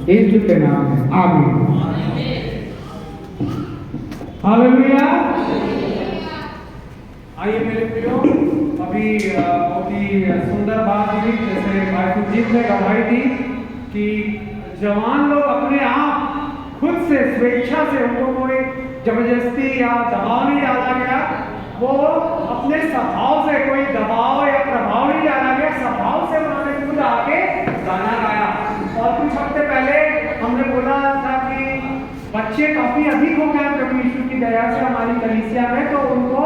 यीशु के नाम में आमीन। हालेलुया। आइए मेरे प्रियो, अभी बहुत ही सुंदर बात हुई, जैसे भाई सुजीत ने गवाही दी कि जवान लोग अपने आप खुद से स्वेच्छा से, उनको कोई जबरदस्ती या दबाव नहीं डाला गया, वो अपने स्वभाव से, कोई दबाव या प्रभाव नहीं डाला गया, स्वभाव से उन्होंने खुद आके गाना गाया। और कुछ हफ्ते पहले हमने बोला था कि बच्चे काफी अधिक हो गए प्रभु यीशु की दया से हमारी कलीसिया में, तो उनको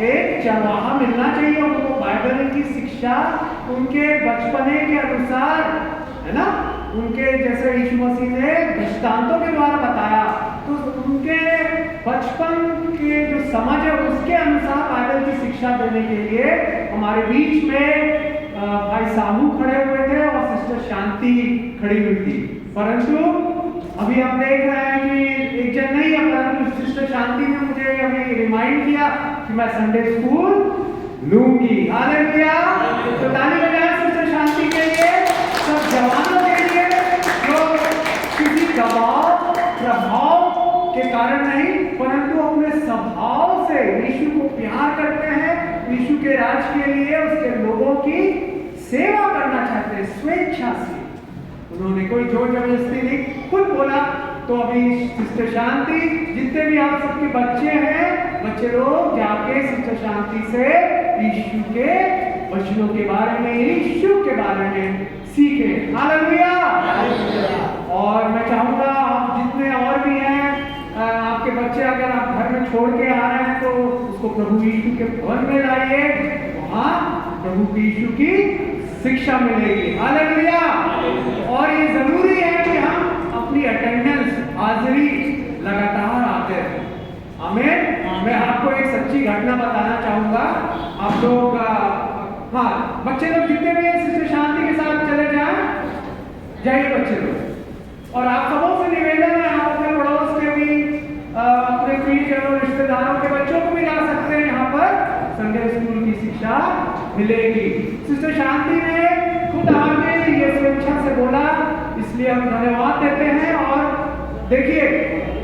एक चरवाहा मिलना चाहिए, उनको बाइबल की शिक्षा उनके बचपने के अनुसार, है ना, उनके जैसे यीशु मसीह ने दृष्टांतों के द्वारा बताया, तो उनके बचपन के जो समझ है उसके अनुसार बाइबल की शिक्षा देने के लिए हमारे बीच में भाई साहू खड़े हुए थे और सिस्टर शांति खड़ी हुई थी। परंतु अभी हम देख रहे हैं कि एक जन नहीं है, परंतु सिस्टर शांति ने मुझे अभी रिमाइंड किया कि मैं संडे स्कूल लूंगी। हालेलुया। तो ताली बजाएं सिस्टर शांति के लिए, सब जवानों के लिए जो किसी दबाव प्रभाव के कारण नहीं, परंतु अपने स्वभाव से यीशु को प्यार करते हैं, यीशु के राज के लिए उसके लोगों की सेवा करना चाहते हैं स्वेच्छा से। उन्होंने कोई जोर जबरदस्ती नहीं, खुद बोला। तो अभी सिस्टर शांति, जितने भी आप सबके बच्चे हैं, बच्चे लोग जाके सिस्टर शांति से यीशु के वचनों के बारे में, यीशु के बारे में सीखें। हालेलुया। और मैं चाहूंगा आप जितने और भी हैं, आपके बच्चे अगर आप घर में छोड़ के आ रहे हैं तो उसको प्रभु यीशु के भवन में लाइए, वहां प्रभु यीशु की शिक्षा मिलेगी। हालेलुया। और ये जरूरी है कि हम अपनी अटेंडेंस, हाजिरी लगातार आते रहें। आमीन। मैं आपको एक सच्ची घटना बताना चाहूंगा। आप लोग हाँ, बच्चे लोग जितने भी सिस्टर शांति के साथ चले जाइए बच्चे लोग। और आप सबों से निवेदन है, आप अपने पड़ोस के भी, अपने प्रियजनों, रिश्तेदारों के बच्चों को भी ला सकते हैं, यहाँ पर संडे स्कूल की शिक्षा मिलेगी। सिस्टर शांति ने खुद आके ये स्वेच्छा से बोला, इसलिए हम धन्यवाद देते हैं। और देखिए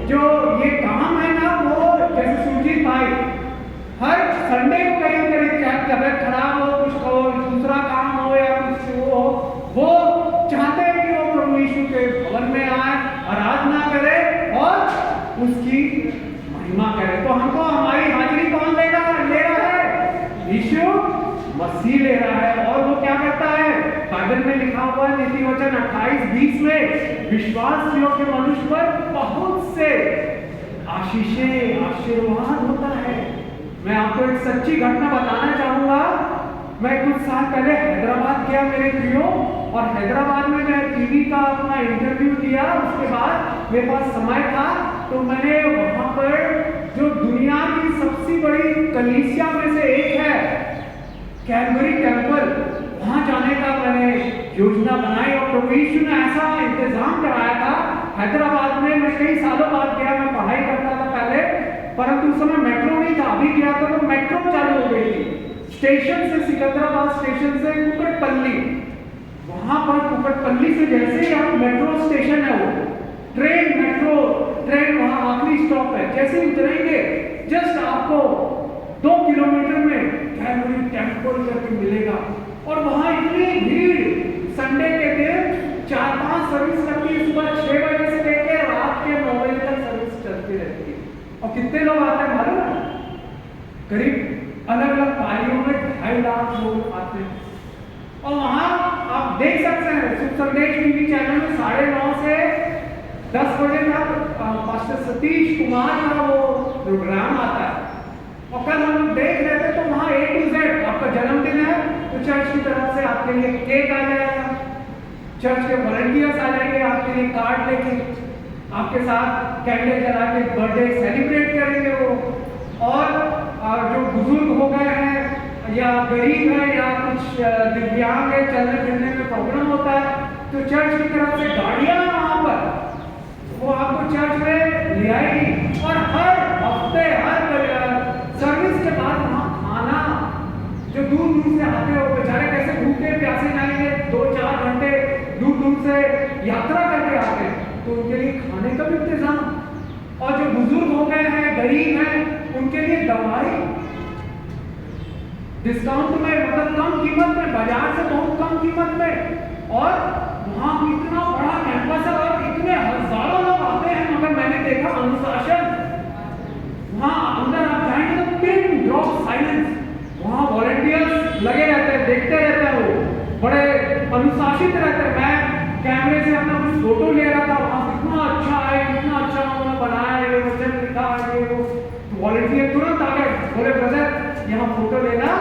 जो ये काम है ना, वो जैसे सुरजीत भाई हर संडे को करीब करीब, चाहे तबियत खराब हो, कुछ हो, दूसरा काम हो या कुछ हो, वो चाहते हैं कि वो प्रभु यीशु के भवन में आए, आराधना करे और उसकी महिमा करे। तो हमको हमारी हाजिरी कौन ले रहा है? यीशु मसीह ले रहा है। और वो क्या करता है? बाइबल में लिखा हुआ है नीति वचन 28:20 में, विश्वास योग्य मनुष्य पर बहुत से आशीषें, आशीर्वाद होता है। मैं आपको एक सच्ची घटना बताना चाहूंगा। मैं कुछ साल पहले हैदराबाद गया मेरे प्रियो, और हैदराबाद में मैं टीवी का अपना इंटरव्यू दिया। उसके बाद मेरे पास समय था, तो मैंने वहां पर जो दुनिया की सबसे बड़ी कलीसिया में से एक है, कैलवरी टेम्पल, वहां जाने का मैंने योजना बनाई। और प्रभु यीशु ने ऐसा इंतजाम कराया था हैदराबाद में। मैं कई सालों बाद गया, मैं पढ़ाई करता था पहले, परंतु उस समय मेट्रो नहीं था। अभी गया था तो मेट्रो चालू हो गई थी। स्टेशन से, सिकंदराबाद स्टेशन से कुकटपल्ली, वहां पर कुकटपल्ली से जैसे ही आप, मेट्रो स्टेशन है वो, मेट्रो ट्रेन वहां आखिरी स्टॉप है, जैसे ही उतरेंगे जस्ट आपको 2 किलोमीटर में कैलवरी टेम्पल करके मिलेगा। और वहां इतनी भीड़, संडे के दिन 4-5 सर्विस करती है, सुबह 6 बजे से लेकर रात के 9 बजे तक सर्विस चलती रहती है। और कितने लोग आते हैं मालूम है? करीब अलग अलग पारियों में 2.5 लाख लोग आते हैं। और वहां आप देख सकते हैं शुभ संदेश टीवी चैनल में 9:30 से 10 बजे तक पास्टर सतीश कुमार का वो प्रोग्राम आता है। और कल हम लोग देख रहे थे, तो वहां A to Z, आपका जन्मदिन है तो चर्च की तरफ से आपके लिए केक आ जाएगा, चर्च के वॉलंटियर्स आ जाएंगे आपके लिए कार्ड लेके, आपके साथ कैंडल जला के बर्थडे सेलिब्रेट करेंगे वो। और जो बुजुर्ग हो गए हैं या गरीब है या कुछ दिव्यांग है, चलने फिरने में प्रॉब्लम होता है, तो चर्च की तरफ से गाड़ियां वहां पर वो आपको चर्च में ले आएगी। और हर हफ्ते, हर सर्विस के बाद वहां खाना, जो दूर दूर से आते हो बेचारे कैसे भूखे प्यासे जाएंगे, 2-4 घंटे दूर दूर से यात्रा करके आते हैं, तो उनके लिए खाने का भी इंतजाम, और जो बुजुर्ग हो गए हैं, गरीब हैं, उनके लिए दवाई डिस्काउंट में, मतलब कम कीमत में, बाजार से बहुत कम कीमत में। और वहां इतना बड़ा कैंपस है और इतने हजारों लोग आते हैं, मगर मैंने देखा अनुशासन, वहां अंदर आप जाएंगे तो पिन ड्रॉप साइलेंस, वहां वॉलंटियर्स लगे रहते हैं, देखते रहते हैं, वो बड़े अनुशासित रहते हैं। मैं कैमरे से अपना कुछ फोटो ले रहा था, वहां इतना अच्छा है, इतना अच्छा उन्होंने बनाया है, ये वचन लिखा है, ये वो। वॉलंटियर तुरंत आ गए, बोले ब्रदर यहाँ फोटो लेना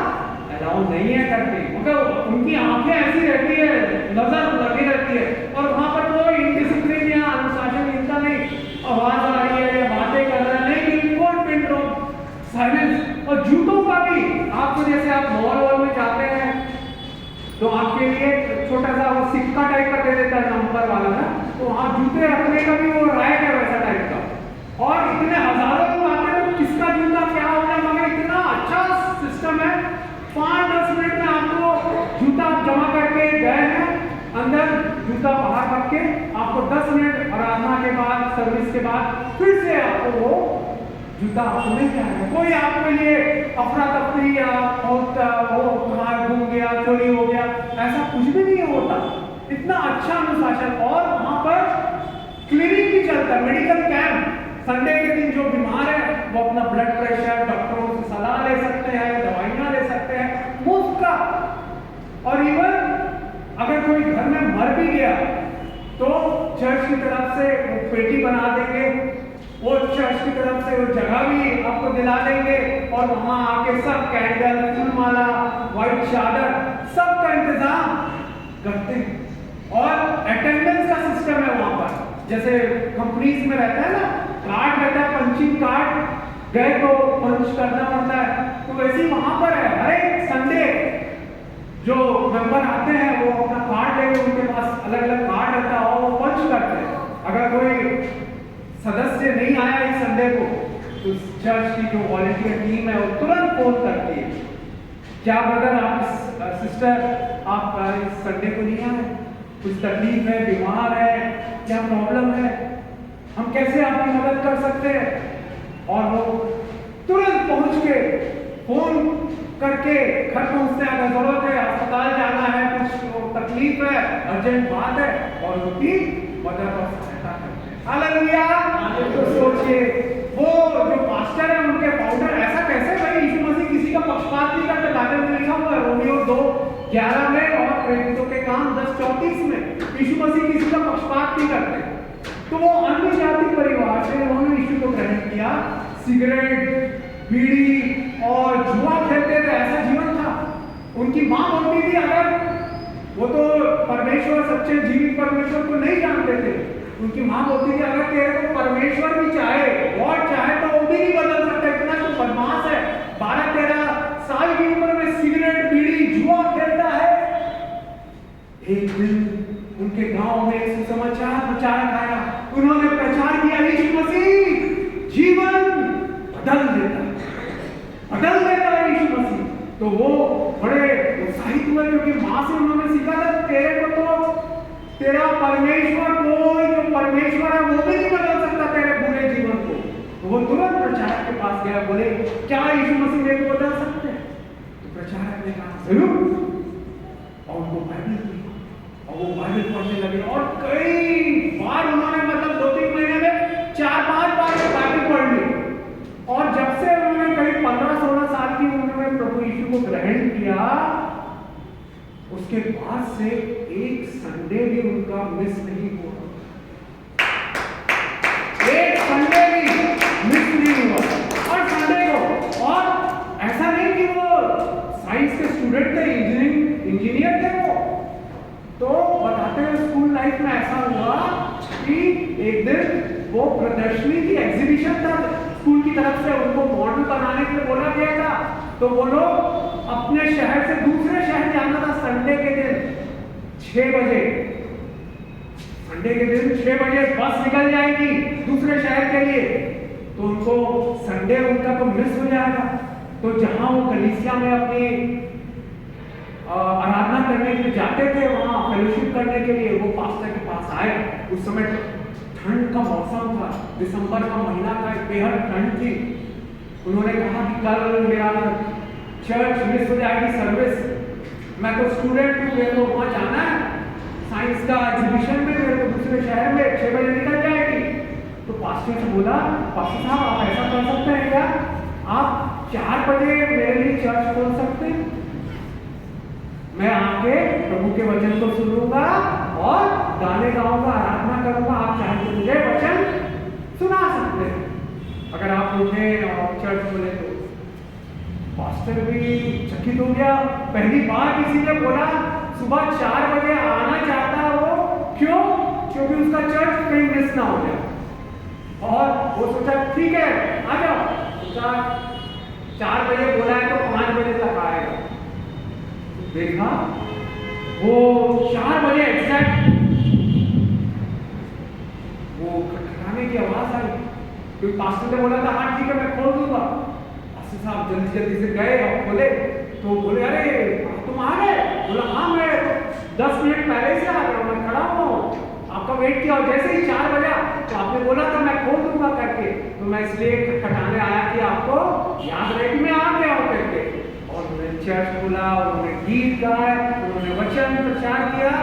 अलाउ नहीं है करके, मगर उनकी आंखें ऐसी रहती है, नजर लगी रहती है, और वहां पर कोई इंडिसिप्लिन या अनुशासन इनका नहीं, आवाज आ रही है या बातें कर रहे हैं, नहीं, बिल्कुल पिन ड्रॉप साइलेंस। और जूतों का भी आपको, जैसे आप मॉल में जाते हैं तो आपके लिए छोटा सा वो सिक्का टाइप का दे देता है नंबर वाला ना, तो वहां जूते रखने का भी वो रैक है वैसा टाइप का। और इतने हजारों लोग आते हैं तो किसका जूता क्या होता है, मगर इतना अच्छा सिस्टम है। 5-10 मिनट में आपको जूता जमा करके गए हैं अंदर, जूता बाहर रख के आपको 10 मिनट आराधना के बाद, सर्विस के बाद फिर से आपको वो जूता आपको मिल जाएगा। कोई आपके लिए अफरा तफरी या बहुत वो कहाँ घूम गया, चोरी हो गया, ऐसा कुछ भी नहीं होता। इतना अच्छा अनुशासन। और वहां पर क्लिनिक भी चलता है, मेडिकल कैंप। संडे के दिन जो बीमार है वो अपना ब्लड प्रेशर डॉक्टरों से सलाह ले सकते हैं, दवाइयां ले सकते हैं मुफ्त का। और इवन अगर कोई घर में मर भी गया तो चर्च की तरफ से पेटी बना देंगे, वो चर्च की तरफ से वो जगह भी आपको दिला देंगे, और वहां आके सब कैंडल, फूलमाला, व्हाइट चादर, सबका इंतजाम करते हैं। और अटेंडेंस का सिस्टम है वहां पर, जैसे कंपनीज में रहता है ना, कार्ड रहता है, पंचिंग कार्ड, गए तो पंच करना पड़ता है, तो वैसे ही वहां पर है। हर एक संडे जो मेंबर आते हैं वो अपना कार्ड लेके, उनके पास अलग अलग कार्ड रहता है और वो पंच करते हैं। अगर कोई सदस्य नहीं आया इस संडे को तो चर्च की जो वॉलंटियर टीम है वो तुरंत फोन करती है, क्या ब्रदर आप, सिस्टर आप इस संडे को नहीं आए, कुछ तकलीफ है, बीमार है, क्या प्रॉब्लम है, हम कैसे आपकी मदद कर सकते हैं। और वो तुरंत पहुंच के फोन करके घर पहुंचते हैं, अगर जरूरत है, अस्पताल जाना है, कुछ तकलीफ है, अर्जेंट बात है, और उनकी मदद और सहायता करते हैं। हालेलुया। तो सोचिए वो जो पास्टर है, उनके फाउंडर, ऐसा कैसे भाई, यीशु मसीह किसी का पक्षपात नहीं करते। बाइबल में लिखा हुआ है रोमियो 2:11 में और प्रेरितों के काम 10:34 में, यीशु मसीह किसी का पक्षपात नहीं करते। तो वो अन्य जाति परिवार से उन्होंने यीशु को ग्रहण किया, सिगरेट, बीड़ी और जुआ खेलते थे, ऐसा जीवन था। उनकी मां बोलती थी, अगर वो तो परमेश्वर, सच्चे जीवित परमेश्वर को नहीं जानते थे, उनकी मां बोलती थी अगर तेरे को परमेश्वर भी चाहे, गॉड चाहे, तो वो भी नहीं बदल सकता, इतना तो बदमाश है, 12-13 साल की उम्र में सिगरेट, बीड़ी, जुआ खेलता है। एक दिन उनके गांव में एक सुसमाचार प्रचारक आया, उन्होंने प्रचार किया, यीशु मसीह जीवन बदल देता है यीशु मसीह। तो वो बड़े उत्साहित हुए, क्योंकि मां से उन्होंने सीखा था, तेरे को तो तेरा परमेश्वर, कोई जो परमेश्वर है वो भी नहीं बदल सकता तेरे पूरे जीवन को। तो वो तुरंत प्रचारक के पास गया, बोले क्या यीशु मसीह मेरे को बदल सकते हैं? तो प्रचारक ने कहा जरूर, और उनको बाइबल दी, और वो बाइबल पढ़ने लगे, और कई बार उन्होंने, मतलब 2-3 महीने में 4-5 बार बाइबल पढ़ ली। और जब से उन्होंने करीब 15-16 साल की उम्र में प्रभु यीशु को ग्रहण किया, उसके बाद से एक संडे भी उनका मिस नहीं हुआ, एक संडे भी मिस नहीं हुआ। और संडे को, और ऐसा नहीं कि वो साइंस के स्टूडेंट थे, इंजीनियर थे वो, तो बताते हैं स्कूल लाइफ में ऐसा हुआ कि एक दिन वो प्रदर्शनी की एग्जीबिशन था स्कूल की तरफ से, उनको मॉडल बनाने के लिए बोला गया था। तो वो लोग अपने शहर से दूसरे शहर जाना था संडे के दिन 6 बजे, संडे के दिन 6 बजे बस निकल जाएगी दूसरे शहर के लिए, तो उनको संडे उनका तो मिस हो जाएगा। तो जहां वो कलीसिया में अपनी आराधना करने के लिए जाते थे, वहां फेलोशिप करने के लिए, वो पास्टर के पास आए। उस समय ठंड का मौसम था, दिसंबर का महीना था, बेहद ठंड थी। उन्होंने कहा कि कल मेरा चर्च मिस हो जाएगी सर्विस, मैं तो स्टूडेंट हूँ, मेरे को वहाँ जाना है साइंस का एग्जीबिशन में, मेरे को दूसरे शहर में 6 बजे निकल जाएगी। तो पास्टर से बोला, पास्टर साहब आप ऐसा कर सकते हैं क्या, आप 4 बजे मेरे लिए चर्च खोल सकते हैं, मैं आके प्रभु के वचन को सुनूंगा और गाने गाऊंगा, आराधना करूंगा, आप चाहे तो मुझे वचन सुना सकते हैं अगर आप मुझे चर्च खोले तो। पास्टर भी चकित हो गया, पहली बार किसी ने बोला सुबह 4 बजे आना चाहता वो, क्यों? क्योंकि उसका चर्च कहीं मिस ना हो जाए। और वो सोचा ठीक है आ जाओ, उसका 4 बजे बोला है तो 5 बजे तक आएगा। देखा वो 4 बजे एग्जैक्ट वो खटखटाने की आवाज आई, क्योंकि पास्टर ने बोला था हाँ ठीक है मैं खोल दूंगा। पास्टर साहब जल्दी जल्दी से गए और खोले तो बोले अरे तुम आ गए? बोला हाँ मैं 10 मिनट पहले से आ गया, मैं खड़ा हूँ आपका वेट किया, और जैसे ही 4 बजा तो आपने बोला था मैं खोल दूंगा करके, तो मैं इसलिए खटखटाने आया कि आपको याद रहे कि मैं आ गया हूँ करके। और उन्होंने चर्च खोला, उन्होंने गीत गाए, उन्होंने वचन प्रचार किया,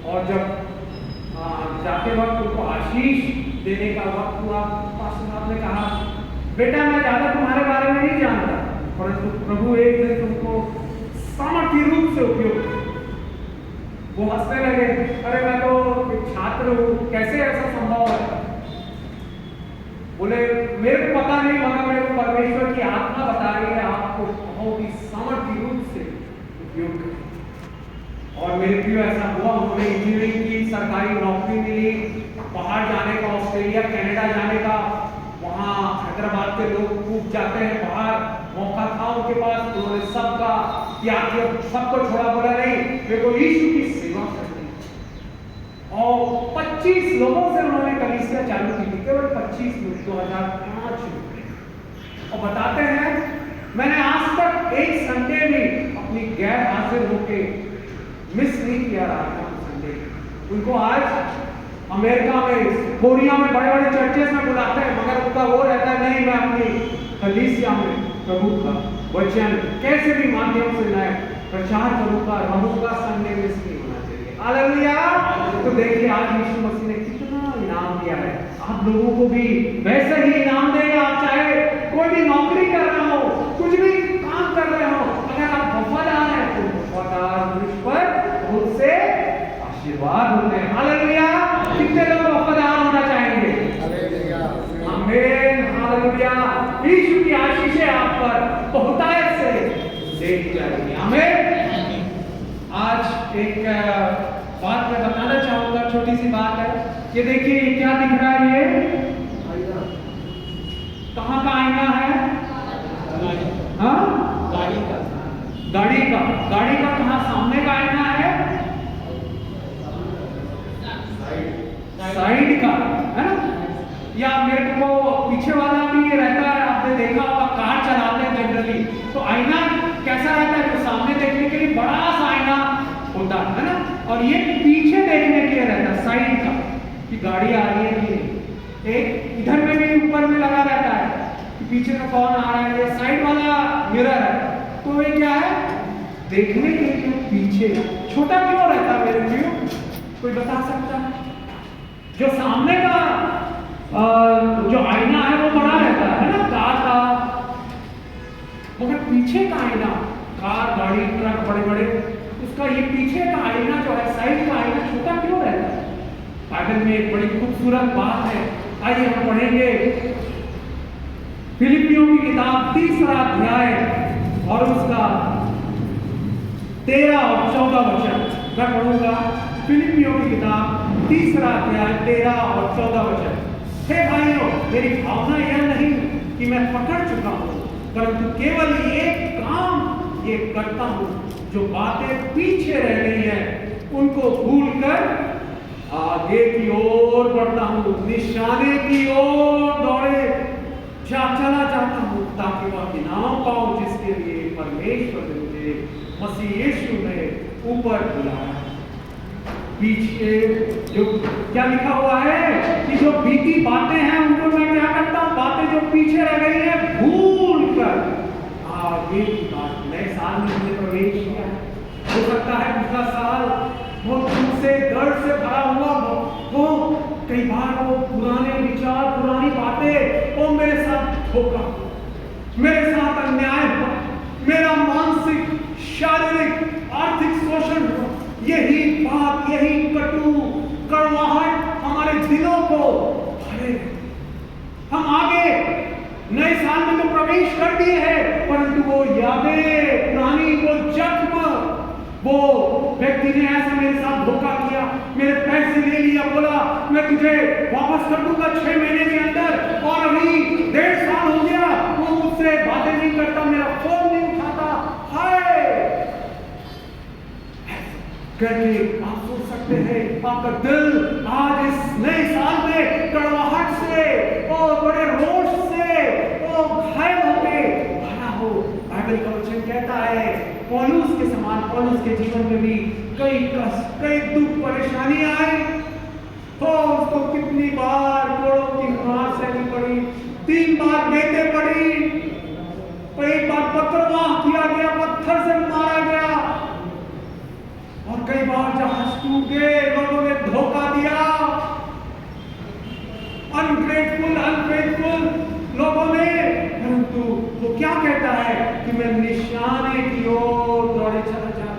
और जब जाते वक्त उनको आशीष देने का वक्त हुआ, पास्टर साहब ने कहा बेटा मैं ज्यादा तुम्हारे बारे में नहीं जानता, परंतु प्रभु एक दिन तुमको सामर्थ्य रूप से उपयोग। वो हंसने लगे, अरे मैं तो एक छात्र हूँ, कैसे ऐसा संभव है? बोले मेरे को पता नहीं, मगर मेरे को परमेश्वर की आत्मा बता रही है आपको बहुत ही सामर्थ्य रूप से उपयोग करें। और मेरे भी ऐसा हुआ, उन्होंने इंजीनियरिंग की, सरकारी नौकरी मिली, बाहर जाने का, ऑस्ट्रेलिया कनाडा जाने का, वहाँ हैदराबाद के लोग खूब जाते हैं बाहर, मौका था उनके पास, उन्होंने सबका त्याग किया, सबको छोड़ा, बोला नहीं मेरे को यीशु की सेवा करनी। और 25 लोगों से उन्होंने कलीसिया चालू की थी, केवल 25 लोग 2005 में। और बताते हैं मैंने आज तक एक संडे भी अपनी गैर हाजिर होके मिस नहीं किया रहा संडे। उनको आज अमेरिका में, कोरिया में बड़े बड़े चर्चेस में बुलाते हैं, मगर उनका वो रहता है नहीं मैं अपनी कलीसिया में प्रभु का वचन कैसे भी माध्यम से मैं प्रचार करूंगा, रहूंगा, संडे मिस नहीं होना चाहिए। हालेलुया। तो देखिए आज यीशु मसीह ने कितना इनाम दिया है, आप लोगों को भी वैसे ही इनाम देगा। आप चाहे कोई भी नौकरी कर रहे हो, कुछ भी काम कर रहे हो, अगर आप वफादार हैं तो वफादार पुरुष पर बहुत से आशीर्वाद होते हैं। हालेलुया। कितने लोग वफादार होना चाहेंगे? आमीन। हालेलुया। यीशु की आशीषें आप पर बहुतायत से देखी जाएगी। आमीन। आज एक बात मैं बताना चाहूंगा, छोटी सी बात है। ये देखिए ये क्या दिख रहा है, ये कहाँ का आईना है? हाँ गाड़ी का कहाँ? सामने का आईना है, साइड का है ना, या मेरे को पीछे वाला भी ये रहता है। आपने देखा होगा कार चलाते हैं जनरली, तो आईना कैसा रहता है? जो सामने देखने के लिए बड़ा सा आईना होता है ना, और ये पीछे देखने के लिए रहता है साइड का, कि गाड़ी आ रही है कि नहीं। एक इधर में भी ऊपर में लगा रहता है कि पीछे का कौन आ रहा है, या साइड वाला मिरर है। तो ये क्या है? देखने के लिए पीछे छोटा क्यों रहता है मेरे लिए? कोई बता सकता है? जो सामने का जो आईना है वो बड़ा रहता है ना कार का, मगर पीछे का आईना, कार गाड़ी ट्रक बड़े बड़े, उसका ये पीछे का आईना जो है, साइड का आईना छोटा क्यों रहता है? बाइबल में एक बड़ी खूबसूरत बात है, आइए हम पढ़ेंगे फिलिपियों की किताब 3रा अध्याय और उसका 13 और 14 वचन मैं पढ़ूंगा। फिलिपियों की किताब 3रा अध्याय 13 और 14 वचन। हे भाइयों, मेरी भावना यह नहीं कि मैं पकड़ चुका हूं, परंतु केवल एक काम ये करता हूं, जो बातें पीछे रह गई हैं उनको भूलकर आगे की ओर बढ़ता हूं, निशाने की ओर दौड़े चला जाता हूं, ताकि वह इनाम पाऊं जिसके लिए परमेश्वर ने मुझे मसीह यीशु में ऊपर बुलाया। पीछे जो क्या लिखा हुआ है कि जो बीती बातें हैं उनको मैं क्या करता हूँ, बातें जो पीछे रह गई है भूल कर आगे की बात। नए साल में हमने प्रवेश किया है, हो सकता है पिछला साल बहुत दुख से दर्द से भरा हुआ हो, कई बार वो पुराने विचार पुरानी बातें, वो मेरे साथ धोखा, मेरे साथ अन्याय हुआ, मेरा मानसिक शारीरिक आर्थिक शोषण हुआ, यही बात यही कटु कड़वाहट हमारे दिलों को भरे। हम आगे नए साल में तो प्रवेश कर दिए हैं, परंतु वो यादें पुरानी, वो जख्म, वो व्यक्ति ने ऐसा मेरे साथ धोखा किया, मेरे पैसे ले लिया, बोला मैं तुझे वापस कर दूंगा 6 महीने के अंदर, और अभी 1.5 साल हो गया वो मुझसे बातें नहीं करता, मेरा फोन नहीं उठाता। हाय करके आप सोच सकते हैं आपका दिल आज इस नए साल में कड़वाहट से और बड़े रोष से और घायल होके भरा हो। बाइबल का वचन कहता है पौलुस के समान, पौलुस के जीवन में भी कई कष्ट, कई दुख, परेशानी आए तो उसको कितनी बार कोड़ों की मार सहनी पड़ी, 3 बार बेटे पड़ी, कई बार पत्थरवाह किया गया, पत्थर से मारा गया, और कई बार जहाज टूट गए, लोगों ने धोखा दिया, अनग्रेटफुल अनफेथफुल लोगों ने। परंतु वो क्या कहता है कि मैं निशाने की ओर दौड़े चला जाता,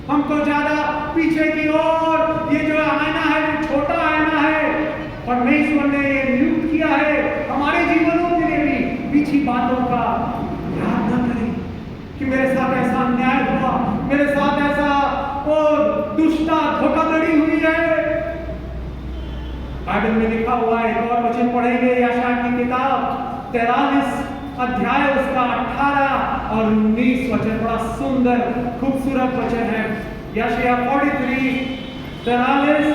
हमको ज्यादा पीछे की ओर, ये जो आईना है जो छोटा आईना है, परमेश्वर ने ये नियुक्त किया है हमारे जीवनों के लिए भी पीछे बातों का याद न करें कि मेरे साथ ऐसा अन्याय हुआ, मेरे साथ ऐसा और दुष्टा धोखाधड़ी हुई है। बाइबल में लिखा हुआ है, एक और वचन पढ़ेंगे यशायाह की किताब 43 अध्याय उसका 18 और 19 वचन, बड़ा सुंदर खूबसूरत वचन है। यशायाह 43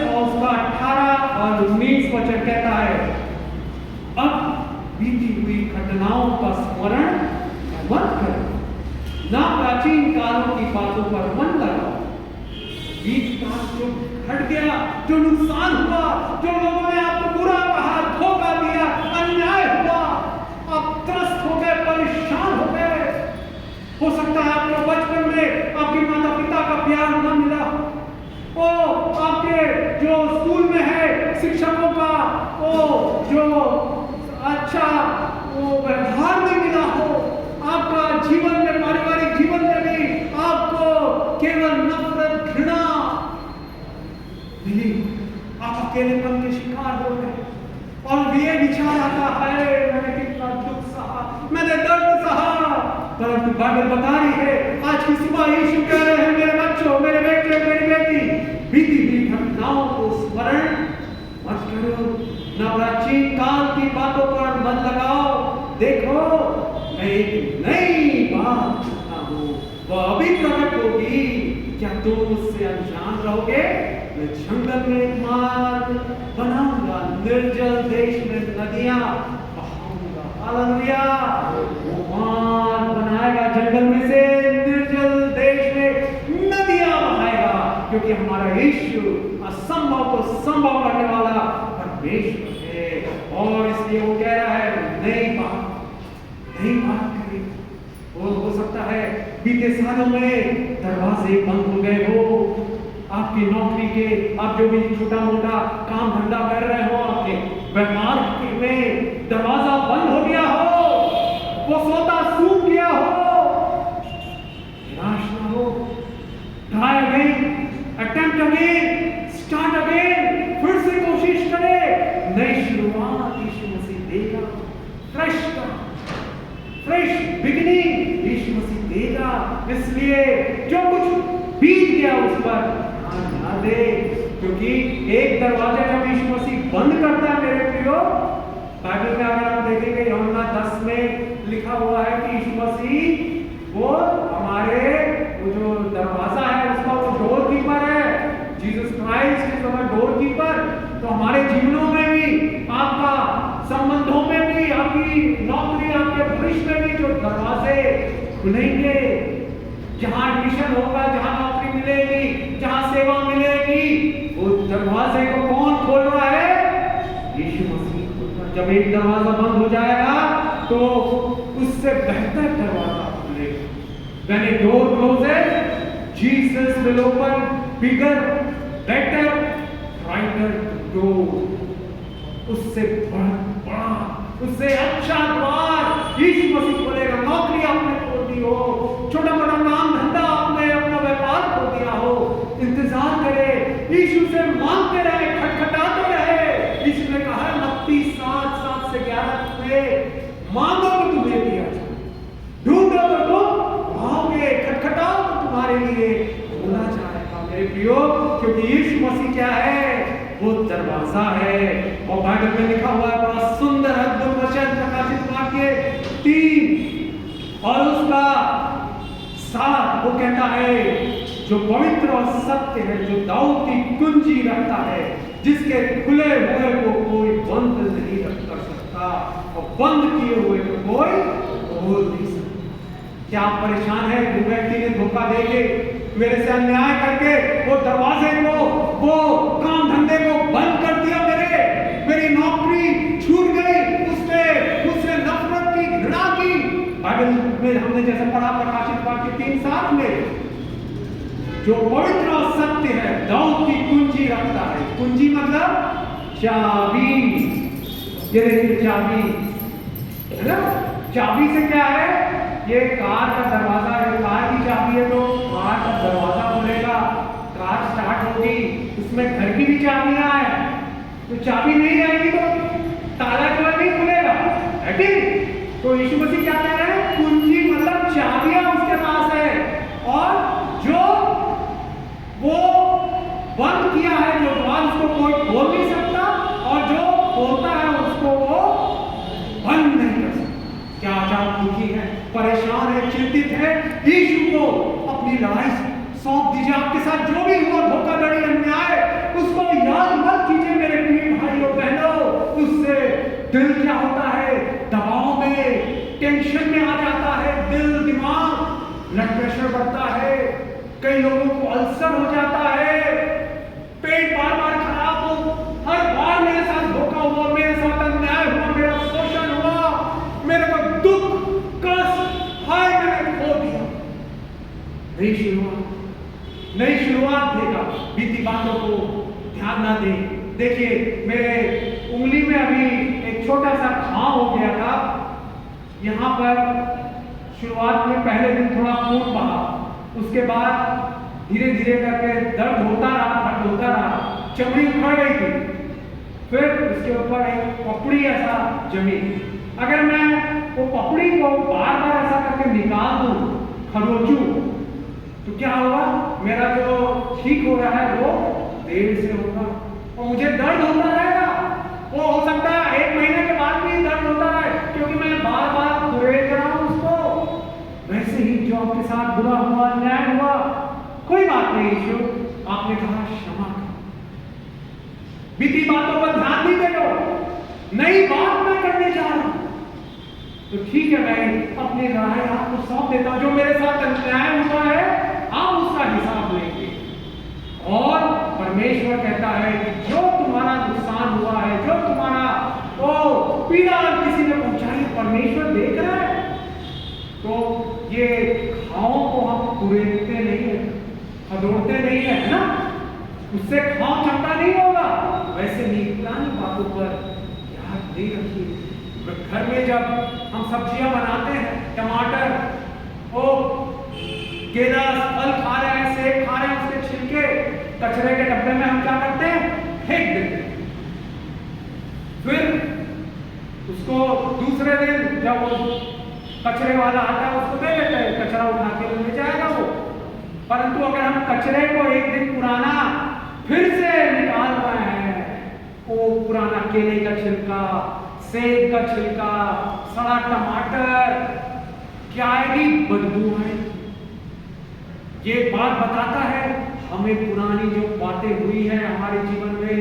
और उसका 18 और 19 वचन कहता है, अब बीती हुई घटनाओं का स्मरण मत करो, ना प्राचीन कालों की बातों पर मन लगाओ। बीच का जो घट गया, जो नुकसान हुआ, जो लोगों ने आपको बुरा कहा, धोखा दिया, अन्याय हुआ, आप त्रस्त हो गए, परेशान हो गए। हो सकता है आपको बचपन में आपके माता पिता का प्यार न मिला, ओ आपके जो स्कूल में है शिक्षकों का ओ जो अच्छा वो व्यवहार नहीं मिला हो, आपका जीवन में पारिवारिक जीवन में भी आपको केवल नफरत घृणा मिली, आप अकेलेपन के शिकार हो गए, और ये विचार आता है मैंने कितना दुख सहा, मैंने दर्द सहा। परंतु बाइबल बता रही है आज की सुबह यीशु कह रहे हैं मेरे बच्चों, मेरे बेटे, मेरी बेटी, बीती हुई घटनाओं को स्मरण मत करो, न प्राचीन काल की बातों पर मन लगाओ। देखो मैं एक नई बात करता हूँ, वह अभी प्रकट होगी, क्या तुम उससे अनजान रहोगे? मैं जंगल में एक मार्ग बनाऊंगा, निर्जल देश में नदियां बहाऊंगा। हालेलुया, वो मार्ग बनाएगा जंगल में से, निर्जल देश में नदियां बहाएगा, क्योंकि हमारा यीशु असंभव को संभव करने वाला परमेश्वर है। और इसलिए वो कह रहा है नई बात करें। वो हो सकता है बीते सालों में दरवाजे बंद हो गए हो, आपकी नौकरी के, आप जो भी छोटा मोटा काम धंधा कर रहे हो, आपके व्यापार में दरवाजा बंद हो गया हो, वो सौदा सूख गया हो, निराश ना हो, try again, attempt again, start again, फिर से कोशिश करें। नई शुरुआत यीशु मसीह देगा, फ्रेश बिगिनिंग यीशु मसीह देगा। इसलिए जो कुछ बीत गया उस पर ध्यान दे, क्योंकि एक दरवाजा जब यीशु मसीह बंद करता है मेरे प्रियो, बाइबल में अगर आप देखेंगे यूहन्ना 10 में लिखा हुआ है कि यीशु मसीह वो हमारे वो जो दरवाजा है उसका वो डोर कीपर है, Jesus Christ is our door keeper. तो हमारे जीवनों में भी, आपका संबंधों में भी, आपकी नौकरी, आपके भविष्य में भी जो दरवाजे खुलेंगे, जहां एडमिशन होगा, जहां नौकरी मिलेगी, जहां सेवा मिलेगी, वो जब एक दरवाजा बंद हो जाएगा तो उससे बेहतर दरवाजा खुलेगा। When a door closes, Jesus will open bigger, better, brighter door. उससे बड़ा, उससे अच्छा द्वार यीशु मसीह खोलेगा। नौकरी आपने खोल दी हो, छोटा मोटा काम धंधा आपने अपना व्यापार खो दिया हो, इंतजार करे, यीशु से मांगते रहे, खटखटाते रहे। यीशु ने कहा मत्ती 7:7 से 11 में, मांगो तो तुम्हें दिया जाए, ढूंढो तो तुम पाओगे, खटखटाओ तो तुम्हारे लिए खोला जाएगा। मेरे प्रियो, क्योंकि यीशु मसीह क्या है? वो दरवाजा है। और बाइबल में लिखा हुआ है बड़ा सुंदर अद्भुत वचन, प्रकाशित वाक्य 3 और उसका 7, वो कहता है जो पवित्र और सत्य है, जो दाऊद की कुंजी रखता है, जिसके खुले हुए को कोई बंद नहीं कर सकता और बंद किए हुए को कोई खोल नहीं सकता। क्या आप परेशान है? वो व्यक्ति ने धोखा देके, मेरे से अन्याय करके वो दरवाजे को, वो काम धंधे को बंद कर दिया, मेरी नौकरी छूट गई, उससे नफरत की, घृणा की। बाइबल में हमने जैसे पढ़ा प्रकाशित वाक्य 3:7 में, जो पवित्र और सत्य है, दाऊद की कुंजी रखता है। कुंजी मतलब चाबी, ये देखिए चाबी है ना। चाबी से क्या है? ये कार का दरवाजा है, कार की चाबी है तो कार का दरवाजा खुलेगा, कार स्टार्ट होगी। उसमें घर की भी चाबियां हैं, तो चाबी नहीं रहेगी तो ताला जो है नहीं खुलेगा, है कि? तो यीशु मसीह क्या कह रहे हैं? कुंजी मतलब चाबियां उसके पास है, और जो वो बंद किया है, जो द्वार उसको कोई खोल नहीं सकता, और जो खोलता है उसको वो बंद नहीं कर सकता। क्या आप दुखी है, परेशान है, चिंतित है? यीशु को अपनी लड़ाई सौंप दीजिए। आपके साथ जो भी हुआ, धोखाधड़ी, अन्याय, उसको याद मत कीजिए मेरे प्रिय भाइयों बहनों। उससे दिल क्या होता है? दबाव में, टेंशन में आ जाता है दिल, दिमाग, ब्लड प्रेशर बढ़ता है, कई लोगों को अल्सर हो जाता है, पेट बार बार खराब हो, हर बार मेरे साथ धोखा हुआ, मेरे साथ अन्याय हुआ, मेरा शोषण हुआ, मेरे को दुख, कष्ट, हाय मैंने खो दिया। नई शुरुआत देगा। बीती बातों को ध्यान ना दे। देखिए मेरे उंगली में अभी एक छोटा सा घाव हो गया था, यहाँ पर शुरुआत में पहले दिन थोड़ा खून बहा, उसके बाद धीरे धीरे करके दर्द होता रहा, चमड़ी उखड़ गई थी, फिर उसके ऊपर एक पपड़ी ऐसा जमी। अगर मैं वो पपड़ी को बार बार ऐसा करके निकाल दूं, खरोचूं, तो क्या होगा? मेरा जो ठीक हो रहा है वो देर से होगा और मुझे दर्द होता रहेगा। वो हो सकता है 1 महीने के बाद भी दर्द होता रहे, क्योंकि मैं बार बार कुरेद रहा हूं उसको। वैसे ही जो आपके साथ बुरा हुआ, अन्याय हुआ, कोई बात नहीं यीशु, आपने कहा क्षमा कर, बीती बातों पर ध्यान नहीं देगा, नई बात मैं करने जा रहा हूं। तो ठीक है, मैं अपनी लड़ाई आपको सौंप देता हूं। जो मेरे साथ अन्याय हुआ है, आप उसका हिसाब लेंगे। और परमेश्वर कहता है कि जो तुम्हारा नुकसान हुआ है, जो तुम्हारा पीड़ा किसी ने पहुंचाई, परमेश्वर देख रहा है। तो ये घावों को हम कुरेदते नहीं है, खदोड़ते नहीं है ना, उससे घाव चमड़ा नहीं होगा। वैसे ही पुरानी बातों पर याद नहीं रखिए। घर में जब हम सब्जियां बनाते हैं, टमाटर, केला, फल खा रहे हैं, सेब खा रहे हैं, उसके छिलके कचरे के डब्बे में हम क्या करते हैं? फेंक देते हैं। फिर उसको दूसरे दिन जब वो कचरे वाला आता है उसको दे देते हैं, कचरा उठा के ले जाएगा वो। परंतु अगर हम कचरे को एक दिन पुराना फिर से निकाल रहे हैं, वो पुराना केले का छिलका, सेब का छिलका, सड़ा टमाटर, क्या आएगी? बदबू आएगी। ये बात बताता है हमें पुरानी जो बातें हुई है हमारे जीवन में,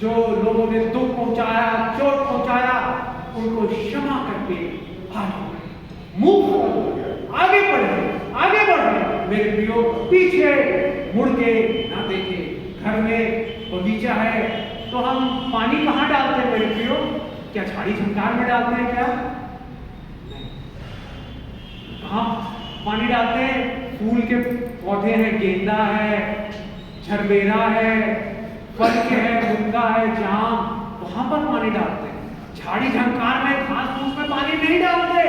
जो लोगों ने दुख पहुंचाया, चोट पहुंचाया, उनको क्षमा करके आगे बढ़े। मेरे प्रियो, पीछे मुड़ के ना देखे। घर में बगीचा है तो हम पानी कहाँ डालते हैं मेरे प्रियो? क्या झाड़ी झंकार में डालते हैं क्या? कहाँ पानी डालते हैं? फूल के पौधे हैं, गेंदा है, झरबेरा है, फल के है, मुनगा है, जाम, वहां पर पानी डालते हैं। झाड़ी झंकार में, घास फूस में पानी नहीं डालते।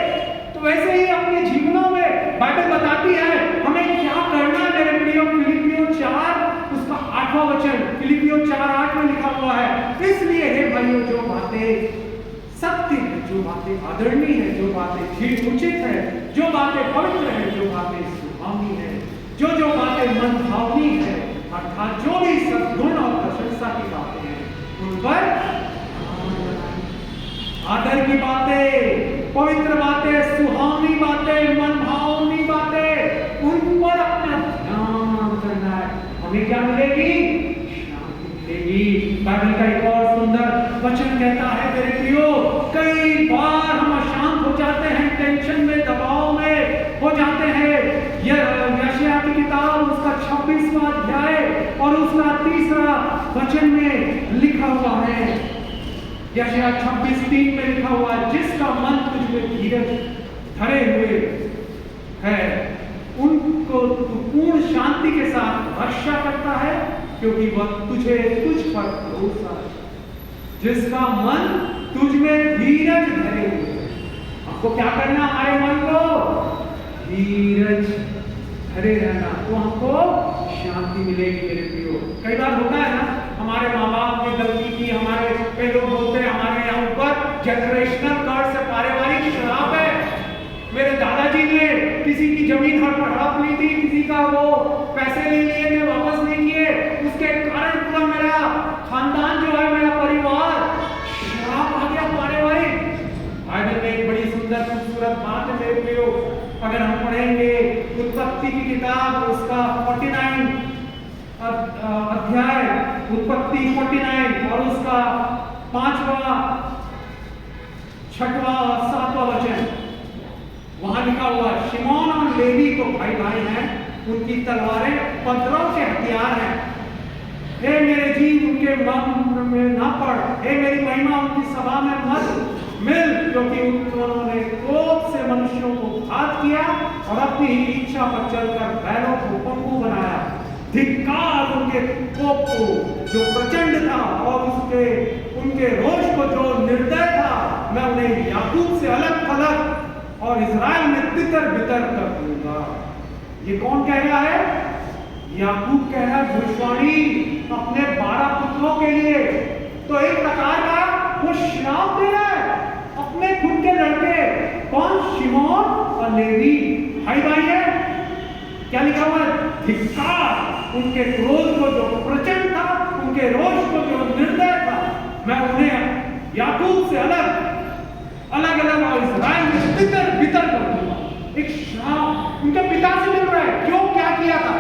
तो वैसे ही अपने जीवनों में बाइबल बताती है हमें क्या करना है मेरे प्रियो। फिलिपियों 4 उसका 8वां वचन, फिलिपियों 4:8 में लिखा हुआ है, इसलिए हे भाइयों जो बातें सत्य है, जो बातें आदरणीय है, जो बातें ठीक उचित है, जो बातें पवित्र है, जो बातें सुहावनी है, जो बातें मन भावनी है, अर्थात जो भी सद्गुण और प्रशंसा की बातें हैं, उन पर आदर की बातें, पवित्र बातें, सुहावनी बातें, मन भावनी बातें, उन पर अपना ध्यान करना है। हमें क्या मिलेगी? शांति मिलेगी। बाइबल का एक और सुंदर वचन कहता है मेरे प्रियो, कई बार हम अशांत हो जाते हैं, टेंशन में, दबाव में हो जाते हैं। यशायाह की किताब उसका 26वां अध्याय और उसका 3रा वचन में लिखा हुआ है, यशायाह 26:3 में लिखा हुआ है, जिसका मन तुझ में धीरज धरे हुए है उनको तू पूर्ण शांति के साथ रक्षा करता है, क्योंकि वह तुझ पर भरोसा है। जिसका मन तुझ में धीरज धरे हुए है। हमको क्या करना? हमारे मन को धीरज धरे रहना, तो हमको शांति मिलेगी मेरे प्रियो। कई बार होता है ना, हमारे माँ बाप ने गलती की, हमारे कई लोग बोलते हैं हमारे यहाँ ऊपर जनरेशनल कर्ज से पारिवारिक श्राप है। मेरे दादाजी ने किसी की जमीन हड़प ली थी, किसी का वो पैसे ले लिए थे, वापस नहीं किए, उसके कारण पूरा मेरा खानदान जो है, मेरा परिवार श्राप आ गया पारिवारिक। बाइबल में एक बड़ी सुंदर खूबसूरत बात है मेरे प्रियो, अगर हम पढ़ेंगे उत्पत्ति की किताब उसका 49 अध्याय, उत्पत्ति 49 और उसका 5वां 6वां और 7वां वचन, वहां लिखा हुआ है, शिमोन और लेवी तो भाई भाई हैं, उनकी तलवारें पत्थरों के हथियार हैं। हे मेरे जीव उनके मन में न पड़, हे मेरी महिमा उनकी सभा में मत मिल, क्योंकि उन्होंने क्रोध से मनुष्यों को घात किया और अपनी ही इच्छा पर चलकर बैलों को पप्पू बनाया। धिक्कार उनके कोप को जो प्रचंड था और उनके रोष को जो निर्दय था, मैं उन्हें याकूब से अलग थलग और इस्राएल में तितर बितर कर दूंगा। ये कौन कह रहा है? याकूब कह रहा है भविष्यवाणी अपने 12 पुत्रों के लिए। तो एक प्रकार का वो श्राप दे रहा है अपने खुद के लड़के, कौन? शिमोन और लेवी भाई भाई है। क्या लिखा हुआ है? धिक्कार उनके क्रोध को जो प्रचंड था, उनके रोष को जो निर्दय था, मैं उन्हें याकूब से अलग अलग और इस्राएल में तितर बितर कर दूंगा। एक श्राप उनके पिता से मिल रहा है। क्यों? क्या किया था?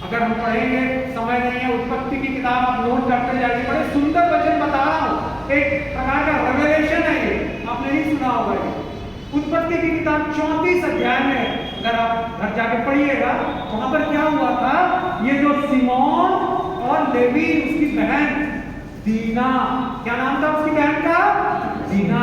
अगर हम पढ़ेंगे, समय नहीं है, उत्पत्ति की किताब आप नोट करते जाइए, बड़े सुंदर वचन बता रहा हूं, एक प्रकार का रेवलेशन है ये, आपने नहीं सुना होगा। उत्पत्ति की किताब 34 अध्याय में अगर आप घर जाके पढ़िएगा, वहां पर क्या हुआ था, ये जो सिमोन और लेवी, उसकी बहन दीना, क्या नाम था उसकी बहन का? दीना।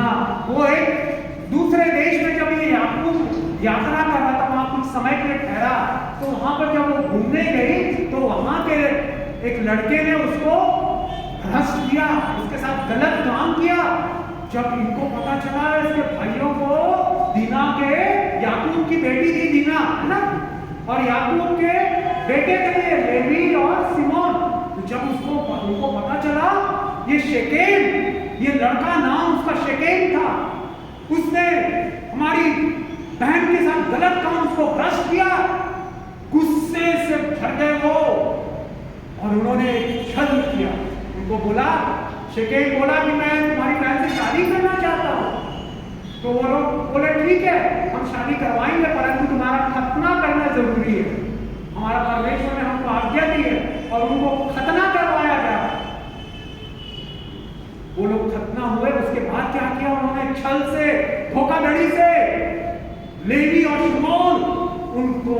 वो एक दूसरे देश में जब ये याकूब यात्रा कर रहा था, वहां कुछ समय के लिए ठहरा, तो वहां पर जब वो घूमने गई तो वहां के एक लड़के ने उसको भ्रष्ट किया, उसके साथ गलत काम किया। जब इनको पता चला, इसके भाइयों को, दीना के, याकूब की बेटी थी दीना, है ना, और याकूब के बेटे थे लेवी और सिमोन, तो जब उनको पता चला ये शेकेम, ये लड़का नाम उसका शेकेम था, उसने हमारी बहन के साथ गलत काम, उसको भ्रष्ट किया, गुस्से से भर गए वो और उन्होंने छल किया। उनको बोला, शेकेम बोला कि मैं तुम्हारी बहन से शादी करना चाहता हूं। तो वो लोग बोले ठीक है, हम शादी करवाएंगे, परंतु तुम्हारा खतना करना जरूरी है। हमारा परमेश्वर ने हमको आज्ञा दी है और उनको खतना करवाया गया। वो लोग खतना हुए, उसके बाद क्या किया उन्होंने? छल से, धोखाधड़ी से लेवी और शिमोन उनको